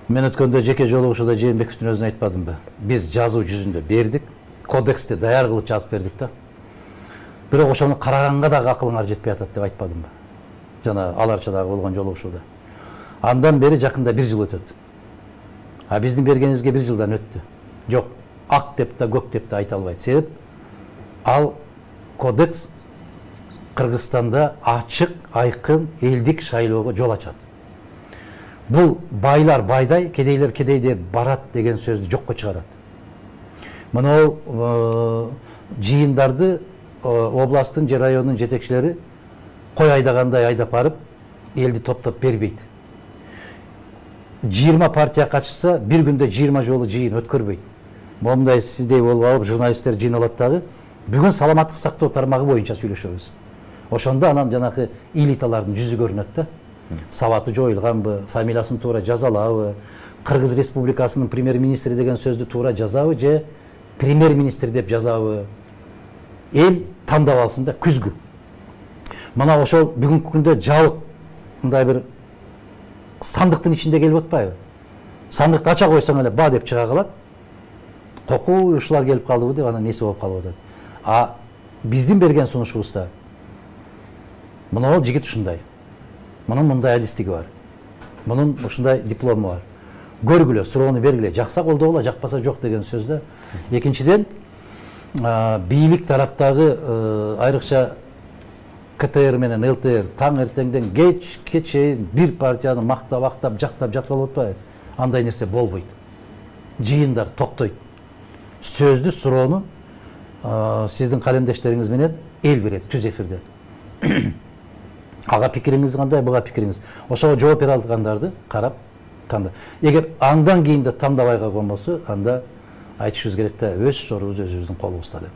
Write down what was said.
Мен өткөндө жеке жолугушууда Жээнбековдун өзүнө айтпадымбы? Биз жазуу жүзүндө бердик, кодексти даяр кылып жазып бердик да. Бирок ошону караганга дагы акылыңар жетпей атат деп айтпадымбы? Жана Ал Арчадагы болгон жолугушууда. Андан бери жакында 1 жыл өтөт. А биздин бергенибизге 1 жылдан өттү. Жок, ак деп да, көк деп да айта албайт. Себеп ал кодекс Кыргызстанда ачык, айкын элдик шайлоого жол ачат. Бул байлар байдай, кедейлер кедейдей барат деген сөздү жокко чыгарат. Мына жыйындарды областтын же райондун жетекчилери кой айдагандай айдап барып, элди топтоп бербейт. 20 партия катышса, бир күндө 20 жолу жыйын өткөрбөйт. Момундай сиздей болуп алып, журналисттер жыйналат дагы, бүгүн саламаттык сактоо тармагы боюнча сүйлөшөбүз. Ошондо анан жанагы элиталардын жүзү көрүнөт да. Сабаты жоюлганбы, фамилиясын туура жазалабы, Кыргыз Республикасынын премьер-министри деген сөздү туура жазабы же премьер-министр деп жазабы. Эл тандап алсын да күзгү. Мына ошол бүгүнкү күндө жабык мындай бир сандыктын ичинде келип атпайбы? Сандыкты ача койсоң эле ба деп чыга калат. Кокуу ушулар келип калдыбы деп анан несі болуп калып атат. А биздин берген сунушубузда мына ол жигит ушундай. Мунун мындай адистиги бар. Мунун ушундай диплому бар. Көргүлө, суроону бергиле, жакса колдогула, жакпаса жок деген сөздө. Экинчиден, бийлик тараптагы айрыкча КТР менен ЛТР таң эртеңден кечке чейин бир партияны мактап, жактап жатып алып атпайбы? Андай нерсе болбойт. Жыйындар токтойт. Сөздү, суроону сиздин калемдештериңиз менен эл берет түз эфирде. Ага пикириңиз кандай, буга пикириңиз. Ошого жооп бере алгандарды карап тандап. Эгер андан кийин да тандабай калган болсо, анда айтышыбыз керек да, өз сорубуз өзүбүздүн колубузда деп.